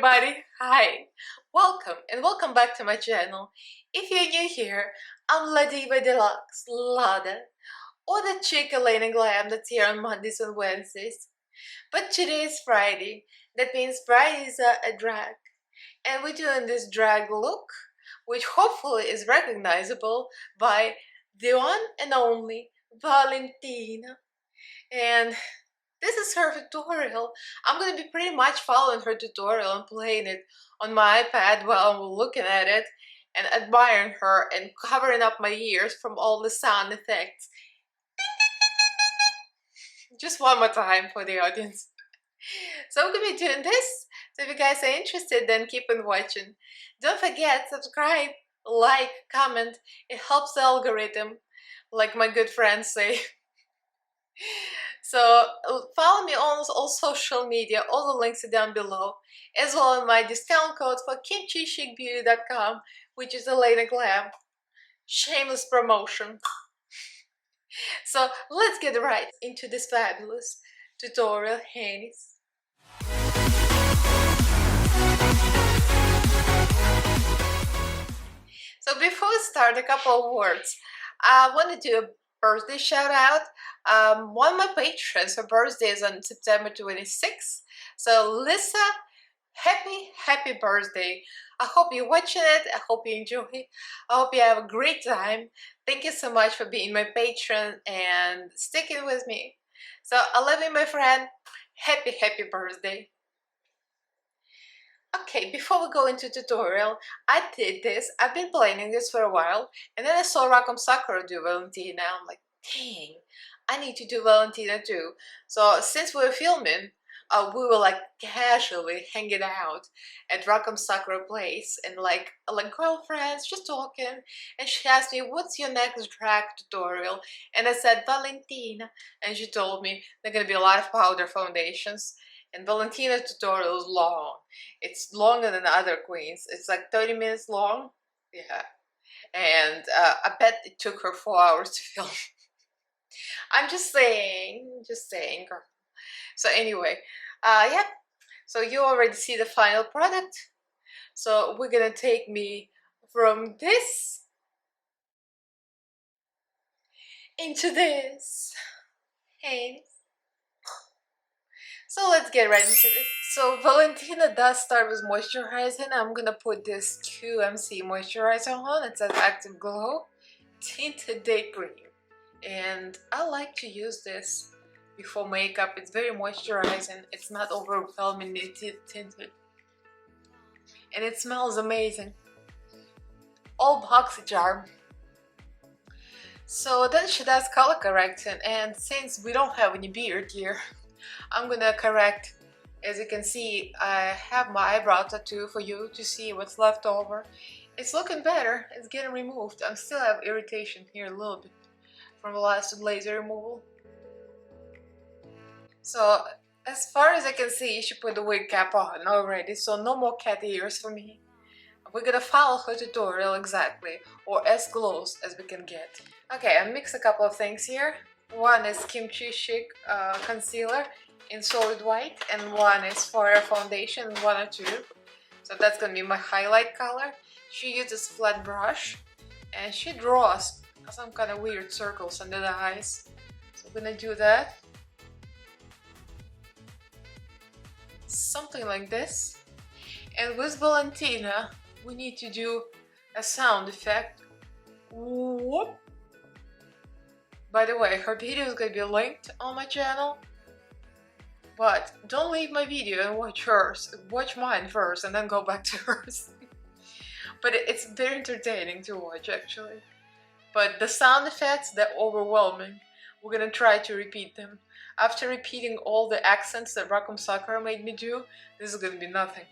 everybody! Hi! Welcome back to my channel. If you're new here, I'm La Diva Deluxe, Lada, or the chick Elaina Glam that's here on Mondays and Wednesdays. But today is Friday. That means Fridays are a drag. And we're doing this drag look, which hopefully is recognizable by the one and only Valentina. And this is her tutorial. I'm going to be pretty much following her tutorial and playing it on my iPad while I'm looking at it and admiring her and covering up my ears from all the sound effects. Just one more time for the audience. So I'm going to be doing this. So if you guys are interested, then keep on watching. Don't forget, subscribe, like, comment. It helps the algorithm, like my good friends say. So follow me on all social media, all the links are down below, as well as my discount code for kimchichicbeauty.com, which is Elaina Glam. Shameless promotion. So let's get right into this fabulous tutorial, handies. So before we start, a couple of words. I want to do a birthday shout out. One of my patrons, her birthday is on September 26th. So Lisa, happy birthday. I hope you're watching it. I hope you enjoy it. I hope you have a great time. Thank you so much for being my patron and sticking with me. So I love you, my friend. Happy birthday. Okay, before we go into tutorial, I did this. I've been planning this for a while, and then I saw Rackham Sakura do Valentina. I'm like, dang, I need to do Valentina too. So since we were filming, we were like casually hanging out at Rackham Sakura place and like girlfriends, just talking. And she asked me, "What's your next drag tutorial?" And I said Valentina, and she told me there are gonna be a lot of powder foundations. And Valentina's tutorial is long. It's longer than the other queens. It's like 30 minutes long. Yeah. And I bet it took her 4 hours to film. I'm just saying, girl. So anyway, yeah. So you already see the final product. So we're gonna take me from this into this. Hey. So let's get right into this. So Valentina does start with moisturizing. I'm gonna put this QMC moisturizer on. It says Active Glow Tinted Day Cream. And I like to use this before makeup. It's very moisturizing. It's not overwhelmingly tinted. And it smells amazing. All boxy charm. So then she does color correcting, and since we don't have any beard here, I'm gonna correct. As you can see, I have my eyebrow tattoo for you to see what's left over. It's looking better. It's getting removed. I still have irritation here a little bit from the last laser removal. So as far as I can see, she put the wig cap on already, so no more cat ears for me. We're gonna follow her tutorial exactly, or as close as we can get. Okay, I mixed a couple of things here. One is Kimchi Chic concealer in solid white, and one is Fire foundation, one or two. So that's gonna be my highlight color. She uses flat brush, and she draws some kind of weird circles under the eyes. So I'm gonna do that. Something like this. And with Valentina, we need to do a sound effect. Whoop. By the way, her video is gonna be linked on my channel. But don't leave my video and watch hers. Watch mine first and then go back to hers. But it's very entertaining to watch, actually. But the sound effects, they're overwhelming. We're gonna try to repeat them. After repeating all the accents that Rackham Sakura made me do, this is gonna be nothing.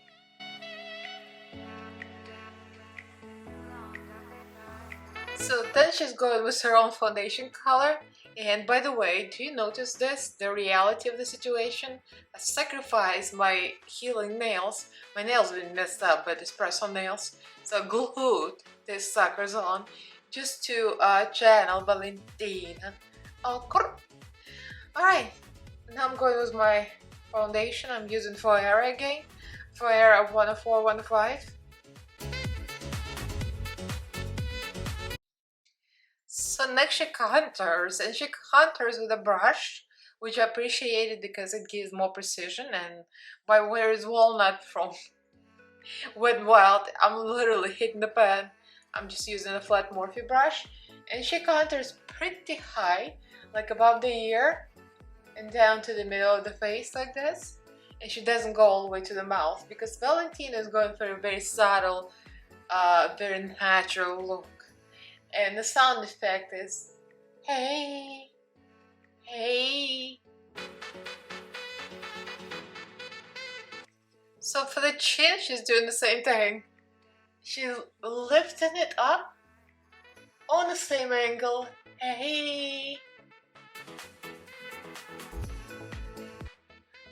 So then she's going with her own foundation color. And by the way, do you notice this? The reality of the situation? I sacrificed my healing nails. My nails have been messed up by this press-on nails. So I glued these suckers on just to channel Valentina. Oh, alright, now I'm going with my foundation. I'm using Fire again. flare of 104, 105. So next she contours, and she contours with a brush, which I appreciated because it gives more precision. And my Where is Walnut from Wet n Wild, I'm literally hitting the pen. I'm just using a flat Morphe brush, and she contours pretty high, like above the ear and down to the middle of the face like this. And she doesn't go all the way to the mouth because Valentina is going for a very subtle, very natural look. And the sound effect is, hey, hey. So for the chin, she's doing the same thing. She's lifting it up on the same angle, hey.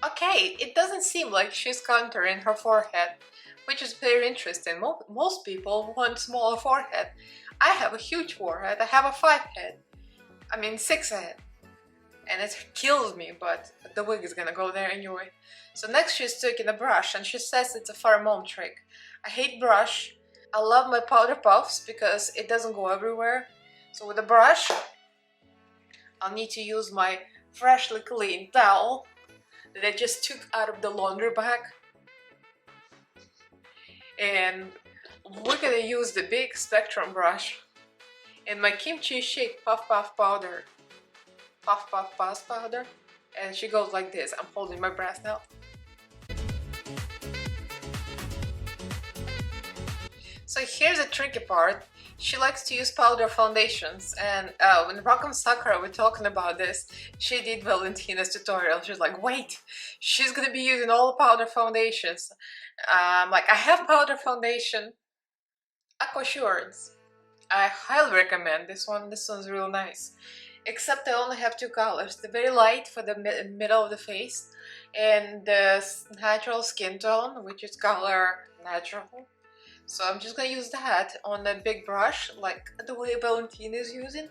Okay, it doesn't seem like she's contouring her forehead, which is very interesting. Most people want smaller forehead. I have a huge forehead. I have a 5 head. I mean 6 head. And it kills me, but the wig is gonna go there anyway. So next she's taking a brush, and she says it's a pheromone trick. I hate brush. I love my powder puffs because it doesn't go everywhere. So with a brush, I'll need to use my freshly clean towel that I just took out of the laundry bag. And we're gonna use the big spectrum brush and my kimchi shake puff puff powder. Puff puff puff powder. And she goes like this. I'm holding my breath now. So here's the tricky part. She likes to use powder foundations, and when Rock'em Sakura were talking about this, she did Valentina's tutorial. She's like, wait, she's gonna be using all the powder foundations. Like, I have powder foundation, Aquassurance. I highly recommend this one. This one's real nice. Except I only have 2 colors. The very light for the middle of the face, and the natural skin tone, which is color natural. So I'm just gonna use that on a big brush, like the way Valentina is using,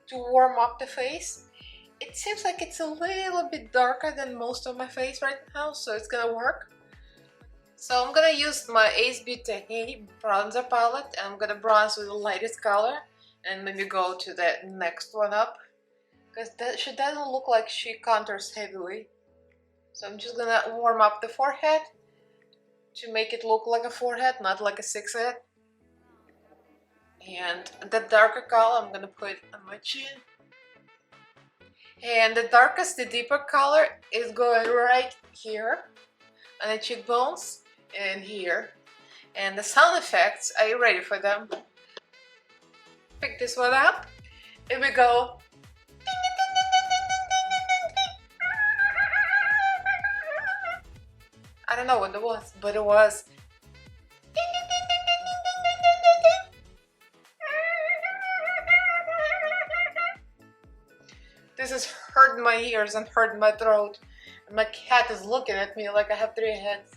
to warm up the face. It seems like it's a little bit darker than most of my face right now, so it's gonna work. So I'm gonna use my Ace Beauty bronzer palette, and I'm gonna bronze with the lightest color, and maybe go to the next one up, because she doesn't look like she contours heavily. So I'm just gonna warm up the forehead to make it look like a forehead, not like a 6 head. And the darker color I'm gonna put on my chin. And the darkest, the deeper color is going right here on the cheekbones and here. And the sound effects, are you ready for them? Pick this one up. Here we go. I don't know what it was, but it was. This is hurting my ears and hurting my throat. And my cat is looking at me like I have 3 heads.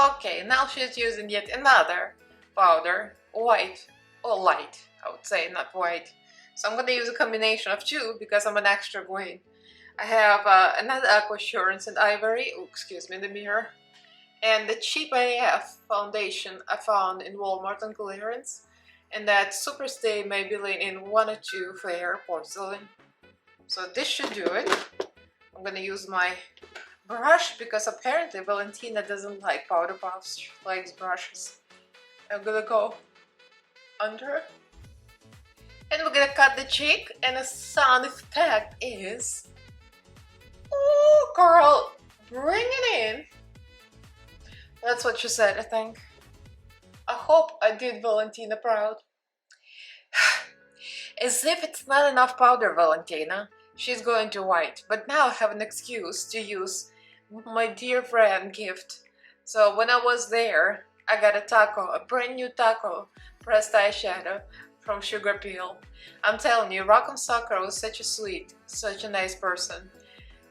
Okay, now she's using yet another powder, white or light, I would say, not white. So I'm gonna use a combination of 2 because I'm an extra queen. I have another Aquassurance and Ivory, oh, excuse me, in the mirror, and the cheap AF foundation I found in Walmart on clearance, and that Superstay Maybelline in 102 Fair Porcelain. So this should do it. I'm gonna use my brush because apparently Valentina doesn't like powder puffs, she likes brushes. I'm gonna go under, and we're gonna cut the cheek, and the sound effect is, oh girl, bring it in. That's what she said, I think. I hope I did Valentina proud. As if it's not enough powder, Valentina. She's going to white, but now I have an excuse to use my dear friend gift. So when I was there, I got a brand new taco pressed eyeshadow from Sugar Peel. I'm telling you, Rock'em Sakura was such a sweet, such a nice person.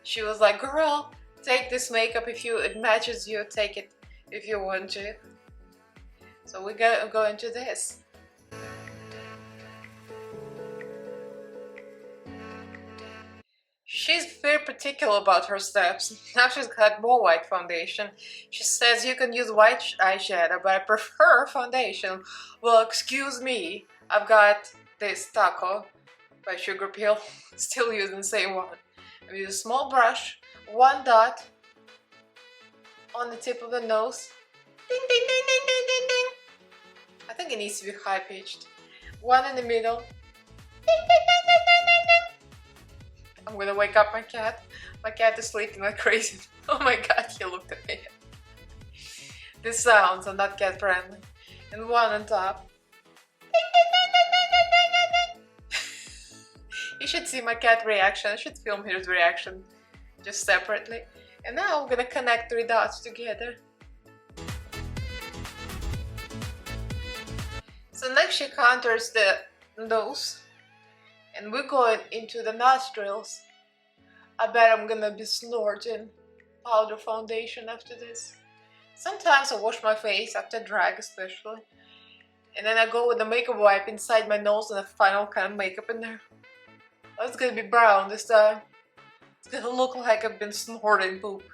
She was like, girl, take this makeup if it matches you, take it if you want to. So we go into this. She's very particular about her steps. Now she's got more white foundation. She says you can use white eyeshadow, but I prefer foundation. Well, excuse me. I've got this Taco by Sugar Peel. Still using the same one. I use a small brush, one dot on the tip of the nose. Ding, ding, ding, ding, ding, ding, ding. I think it needs to be high pitched. One in the middle. Ding, ding, ding, ding, ding, ding, ding. I'm gonna wake up my cat. My cat is sleeping like crazy. Oh my god, he looked at me. The sounds are not cat friendly. And one on top. You should see my cat reaction. I should film his reaction just separately. And now I'm gonna connect 3 dots together. So next she contours the nose. And we're going into the nostrils. I bet I'm gonna be snorting powder foundation after this. Sometimes I wash my face after drag especially. And then I go with the makeup wipe inside my nose and a final kind of makeup in there. Oh, it's gonna be brown this time. It's gonna look like I've been snorting poop.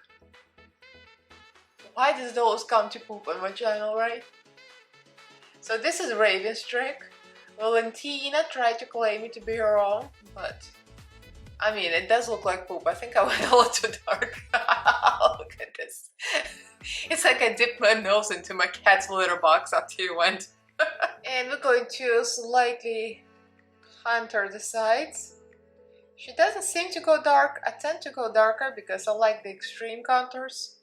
Why does those come to poop on my channel, right? So this is Raven's trick. Valentina tried to claim it to be her own, but I mean, it does look like poop. I think I went a little too dark. Look at this. It's like I dipped my nose into my cat's litter box after you went. And we're going to slightly contour the sides. She doesn't seem to go dark. I tend to go darker because I like the extreme contours.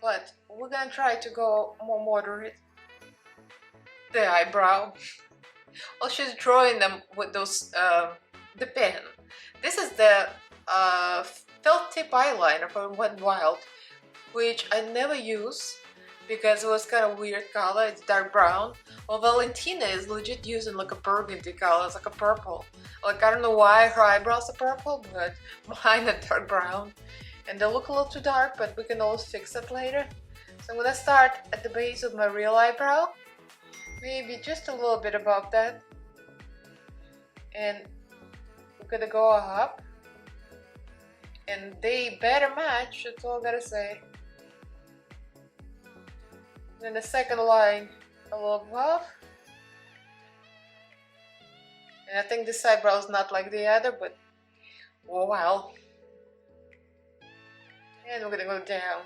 But we're gonna try to go more moderate. The eyebrow. Well, she's drawing them with those, the pen. This is the felt tip eyeliner from Wet n Wild, which I never use because it was kind of weird color. It's dark brown. Well, Valentina is legit using like a burgundy color. It's like a purple. Like, I don't know why her eyebrows are purple, but mine are dark brown. And they look a little too dark, but we can always fix it later. So I'm gonna start at the base of my real eyebrow. Maybe just a little bit above that. And we're gonna go up. And they better match, that's all I gotta say. Then the second line a little above. And I think this eyebrow is not like the other, but oh well. And we're gonna go down.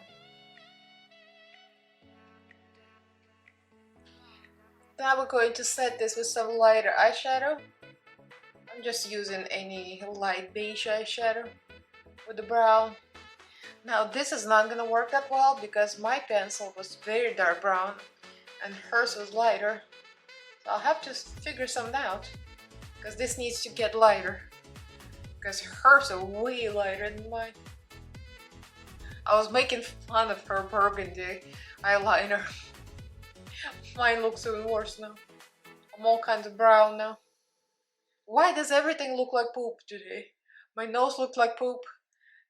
Now we're going to set this with some lighter eyeshadow. I'm just using any light beige eyeshadow with the brown. Now this is not gonna work that well because my pencil was very dark brown and hers was lighter. So I'll have to figure something out because this needs to get lighter because hers are way lighter than mine. I was making fun of her burgundy eyeliner. Mine looks even worse now. I'm all kinds of brown now. Why does everything look like poop today? My nose looked like poop.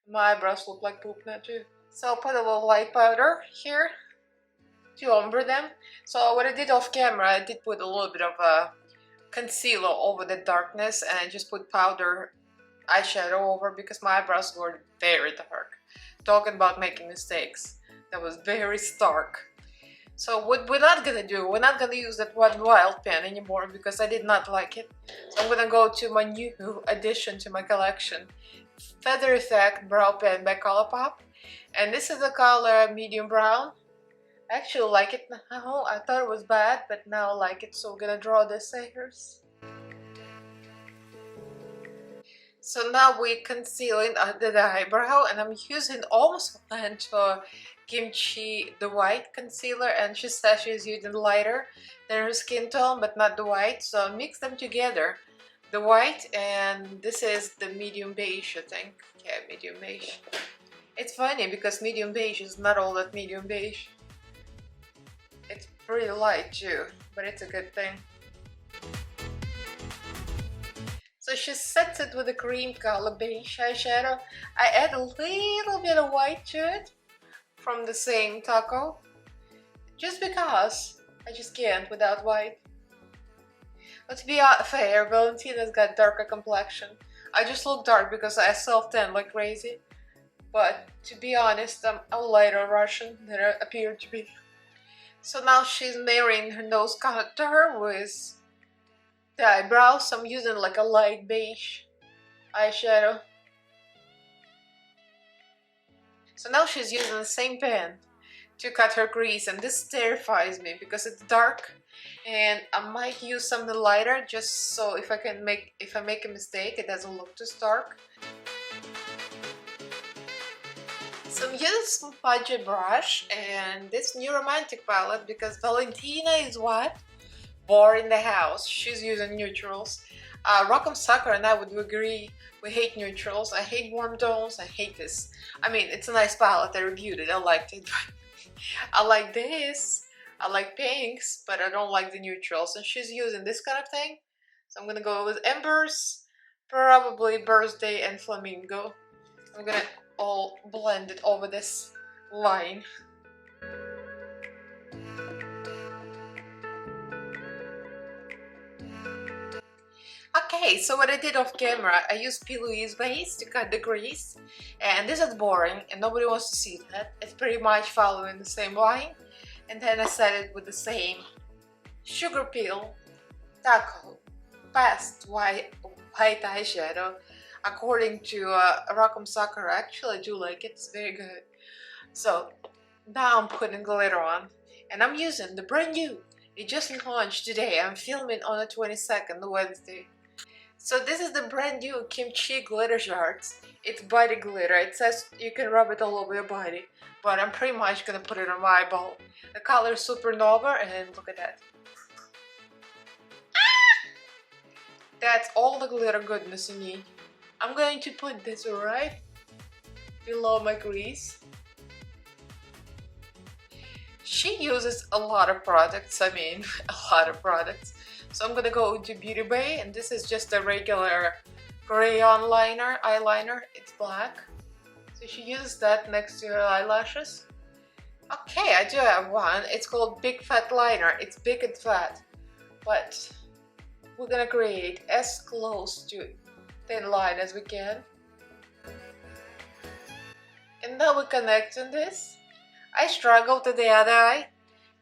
My eyebrows look like poop now too. So I'll put a little light powder here to ombre them. So what I did off camera, I did put a little bit of a concealer over the darkness and I just put powder eyeshadow over because my eyebrows were very dark. Talking about making mistakes. That was very stark. So what we're not gonna do, we're not gonna use that Wet n Wild pen anymore because I did not like it. So I'm gonna go to my new addition to my collection. Feather Effect Brow Pen by Colourpop. And this is the color medium brown. I actually like it now. I thought it was bad, but now I like it. So we're gonna draw the hairs. So now we're concealing under the eyebrow and I'm using almost went for Kimchi, the white concealer, and she says she's using lighter than her skin tone but not the white, so I mix them together, the white and this is the medium beige, I think. Yeah, medium beige. It's funny because medium beige is not all that medium beige. It's pretty light too, but it's a good thing. So she sets it with a cream color beige eyeshadow. I add a little bit of white to it from the same taco, just because I just can't without white. But to be fair, Valentina's got darker complexion. I just look dark because I self-tan like crazy. But to be honest, I'm a lighter Russian than I appear to be. So now she's mirroring her nose contour with the eyebrows. So I'm using like a light beige eyeshadow. So now she's using the same pen to cut her crease, and this terrifies me because it's dark, and I might use something lighter just so if I make a mistake, it doesn't look too stark. So I'm using some budget brush and this new romantic palette because Valentina is what? Boring the house. She's using neutrals. Rock'em Sakura and I would agree. We hate neutrals. I hate warm tones. I hate this. I mean, it's a nice palette. I reviewed it. I liked it. I like this. I like pinks, but I don't like the neutrals. And she's using this kind of thing. So I'm gonna go with Embers, probably Birthday and Flamingo. I'm gonna all blend it over this line. Okay, so what I did off camera, I used P. Louise base to cut the crease, and this is boring and nobody wants to see that. It's pretty much following the same line, and then I set it with the same sugar peel, taco, past white eyeshadow. According to Rock'em Sakura, actually I do like it, it's very good. So now I'm putting glitter on, and I'm using the brand new. It just launched today. I'm filming on the 22nd, Wednesday. So this is the brand new kimchi glitter shards. It's body glitter. It says you can rub it all over your body, but I'm pretty much gonna put it on my eyeball. The color is Supernova, and look at that. That's all the glitter goodness you need. I'm going to put this right below my crease. She uses a lot of products, I mean a lot of products. So I'm gonna go into Beauty Bay, and this is just a regular crayon eyeliner. It's black. So she uses that next to her eyelashes. Okay, I do have one. It's called Big Fat Liner. It's big and fat, but we're gonna create as close to thin line as we can. And now we're connecting this. I struggled with the other eye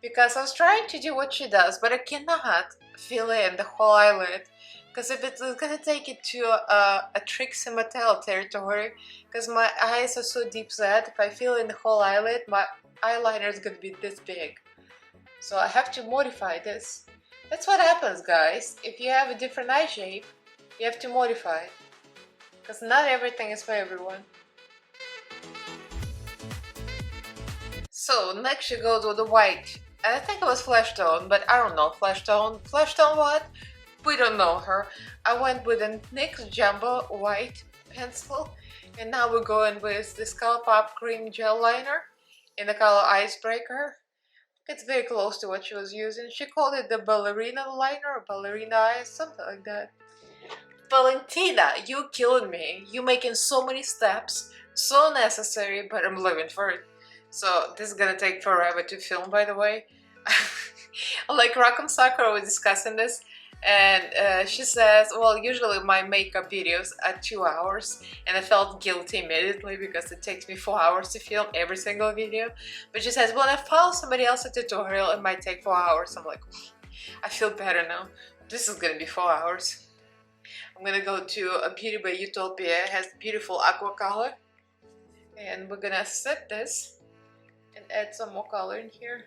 because I was trying to do what she does, but I cannot fill in the whole eyelid because if it's gonna take it to a Trixie Mattel territory, because my eyes are so deep set, if I fill in the whole eyelid, my eyeliner is gonna be this big. So I have to modify this. That's what happens, guys. If you have a different eye shape, you have to modify it, because not everything is for everyone. So next she goes with the white. And I think it was Flesh Tone, but I don't know Flesh Tone. Flesh Tone what? We don't know her. I went with a NYX Jumbo white pencil, and now we're going with this ColourPop cream gel liner in the color Icebreaker. It's very close to what she was using. She called it the ballerina liner or ballerina eyes, something like that. Valentina, you killing me. You making so many steps, so necessary, but I'm living for it. So this is gonna take forever to film, by the way. Like Rock'em Sakura was discussing this, and she says, well, usually my makeup videos are 2 hours, and I felt guilty immediately because it takes me 4 hours to film every single video. But she says, well, if I follow somebody else's tutorial, it might take 4 hours. I'm like, I feel better now. This is gonna be 4 hours. I'm gonna go to a Beauty by Utopia. It has beautiful aqua color, and we're gonna set this and add some more color in here.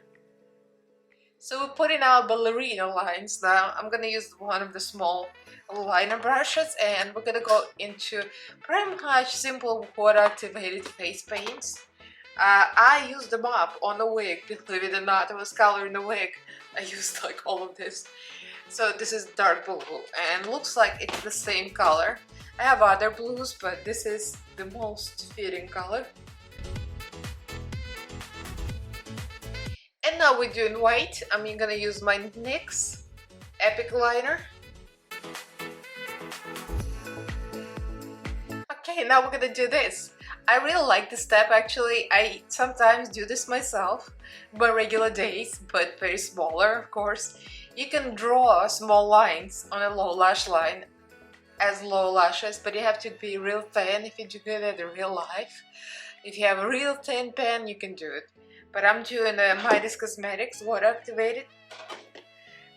So we're putting our ballerina lines now. I'm gonna use one of the small liner brushes, and we're gonna go into pretty much simple water activated face paints. I used them up on the wig, believe it or not. I was coloring the wig. I used like all of this. So this is dark blue, and looks like it's the same color. I have other blues, but this is the most fitting color. And now we're doing white. I'm gonna use my NYX Epic Liner. Okay, now we're gonna do this. I really like this step actually. I sometimes do this myself by regular days, but very smaller, of course. You can draw small lines on a low lash line as low lashes, but you have to be real thin if you do it in real life. If you have a real thin pen, you can do it. But I'm doing a Midas Cosmetics water activated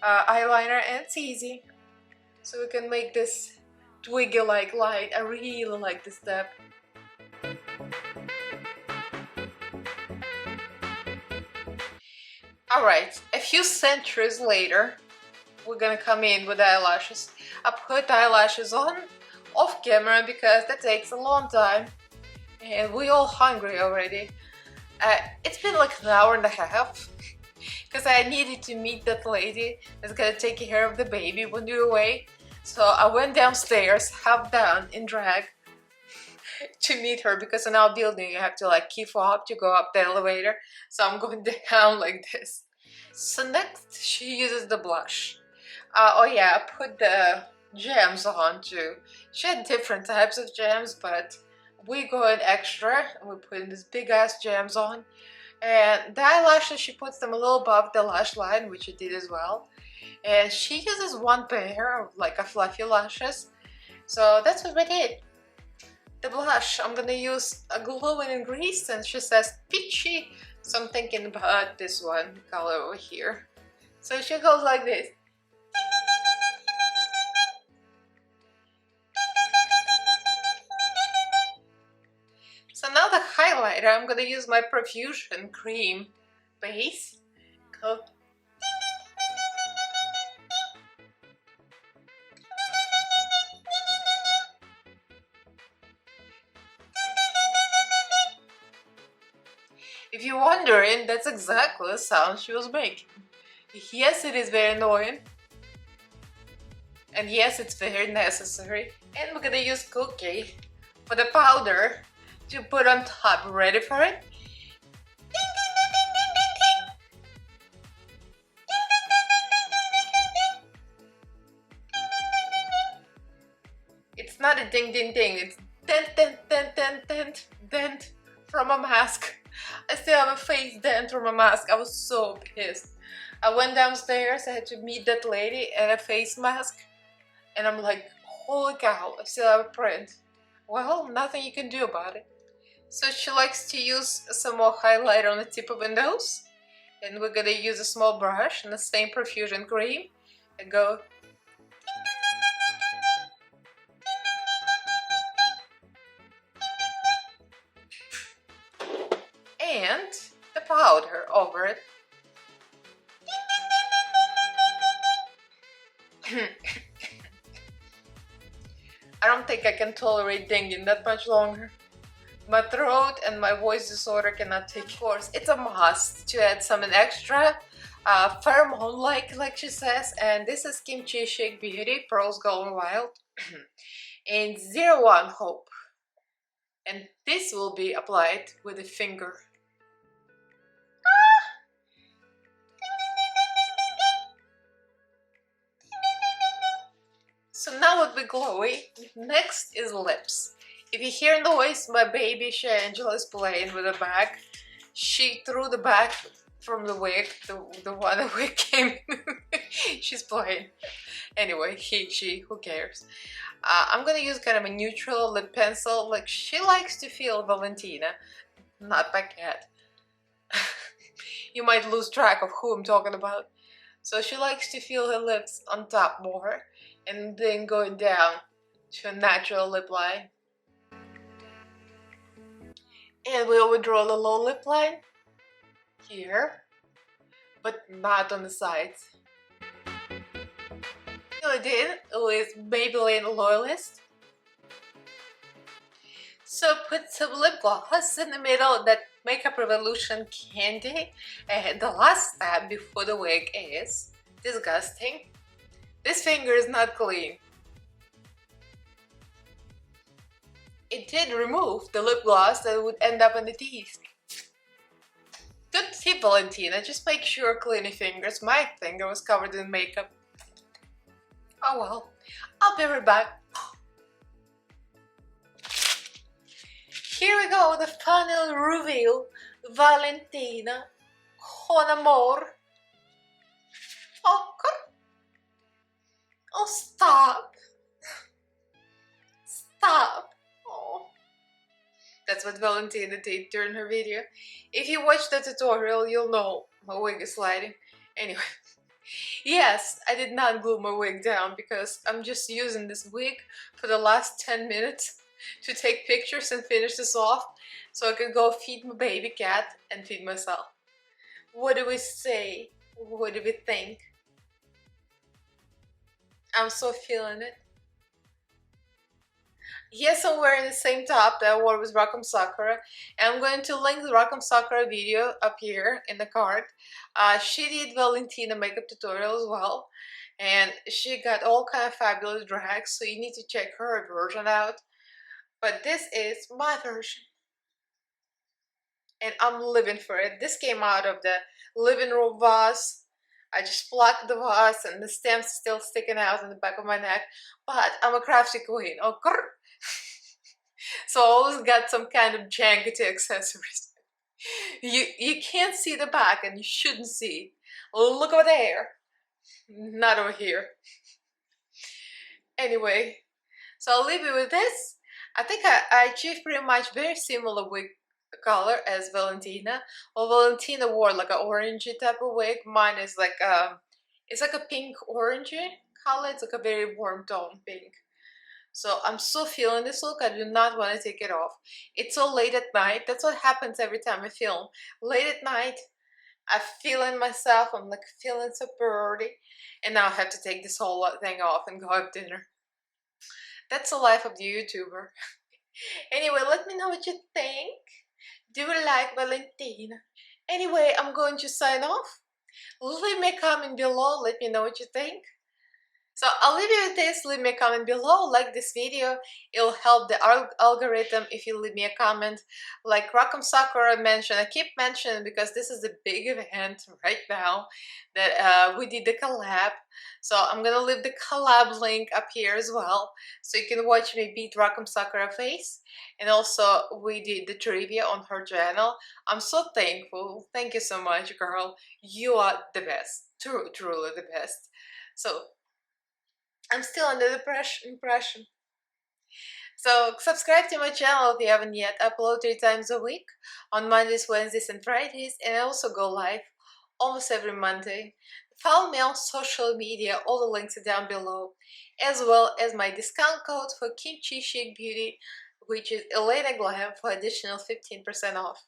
eyeliner, and it's easy. So we can make this twiggy like light. I really like this step. Alright, a few centuries later, we're gonna come in with eyelashes. I put eyelashes on off camera because that takes a long time and we're all hungry already. It's been like an hour and a half because I needed to meet that lady that's gonna take care of the baby when you're away. So I went downstairs, half down in drag, to meet her because in our building you have to like key fob to go up the elevator. So I'm going down like this. So next she uses the blush. Oh yeah, I put the gems on too. She had different types of gems, but we going extra and we putting these big ass gems on. And the eyelashes, she puts them a little above the lash line, which she did as well. And she uses one pair of like a fluffy lashes. So that's what we did. The blush, I'm gonna use a glowing in grease, and she says peachy. So I'm thinking about this one color over here. So she goes like this. So now the highlighter, I'm gonna use my Profusion cream base. Go. If you're wondering, that's exactly the sound she was making. Yes, it is very annoying. And yes, it's very necessary. And we're gonna use Cookie for the powder to put on top. Ready for it? It's not a ding ding ding, it's dent dent dent dent dent dent from a mask. I still have a face dent from a mask. I was so pissed. I went downstairs, I had to meet that lady and a face mask. And I'm like, holy cow, I still have a print. Well, nothing you can do about it. So she likes to use some more highlighter on the tip of her nose. And we're gonna use a small brush and the same Profusion cream and go. And the powder over it. I don't think I can tolerate dinging that much longer. My throat and my voice disorder cannot take course. It's a must to add something extra, pheromone like she says. And this is Kimchi Shake Beauty, Pearls Golden Wild, and 01 Hope. And this will be applied with a finger. So now with the glowy, next is lips. If you hear noise, my baby Shangela is playing with a bag. She threw the bag from the wig, the one the wig came. She's playing. Anyway, she, who cares? I'm gonna use kind of a neutral lip pencil. Like she likes to feel Valentina, not my cat. You might lose track of who I'm talking about. So she likes to feel her lips on top more and then going down to a natural lip line. And we will draw the low lip line here, but not on the sides. I did with Maybelline Loyalist. So put some lip gloss in the middle, that Makeup Revolution candy. And the last step before the wig is disgusting. This finger is not clean. It did remove the lip gloss that would end up in the teeth. Good tip, Valentina, just make sure clean your fingers. My finger was covered in makeup. Oh well, I'll be right back. Here we go, the final reveal. Valentina, con amor. Oh, God. Oh, stop. what Valentina did during her video. If you watch the tutorial, you'll know my wig is sliding. Anyway, yes, I did not glue my wig down because I'm just using this wig for the last 10 minutes to take pictures and finish this off so I can go feed my baby cat and feed myself. What do we say? What do we think? I'm so feeling it. Yes, I'm wearing the same top that I wore with Rock'em Sakura, and I'm going to link the Rock'em Sakura video up here in the card. She did Valentina makeup tutorial as well, and she got all kind of fabulous drags, so you need to check her version out. But this is my version, and I'm living for it. This came out of the living room vase. I just plucked the vase, and the stem's still sticking out in the back of my neck, but I'm a crafty queen. Oh, grr. So I always got some kind of jankety accessories. You can't see the back, and you shouldn't see. Look over there, not over here. Anyway, so I'll leave you with this. I think I achieved pretty much very similar wig color as Valentina. Well, Valentina wore like an orangey type of wig. Mine is like it's like a pink orangey color. It's like a very warm tone pink. So I'm so feeling this look. I do not want to take it off. It's so late at night. That's what happens every time I film. Late at night, I'm feeling myself. I'm like feeling so pretty. And now I have to take this whole thing off and go have dinner. That's the life of the YouTuber. Anyway, let me know what you think. Do you like Valentina? Anyway, I'm going to sign off. Leave me a comment below. Let me know what you think. So I'll leave you with this. Leave me a comment below, like this video. It'll help the algorithm if you leave me a comment. Like Rock'em Sakura mentioned, I keep mentioning because this is a big event right now that we did the collab. So I'm gonna leave the collab link up here as well, so you can watch me beat Rock'em Sakura face. And also we did the trivia on her channel. I'm so thankful. Thank you so much, girl. You are the best. Truly the best. So I'm still under the impression. So subscribe to my channel if you haven't yet. I upload 3 times a week on Mondays, Wednesdays, and Fridays, and I also go live almost every Monday. Follow me on social media. All the links are down below, as well as my discount code for Kimchi Chic Beauty, which is Elaina Glam, for additional 15% off.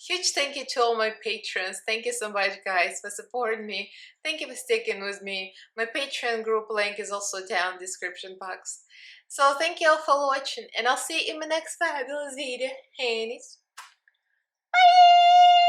Huge thank you to all my patrons. Thank you so much, guys, for supporting me. Thank you for sticking with me. My Patreon group link is also down in the description box. So thank you all for watching, and I'll see you in my next fabulous video. Hannies. Bye!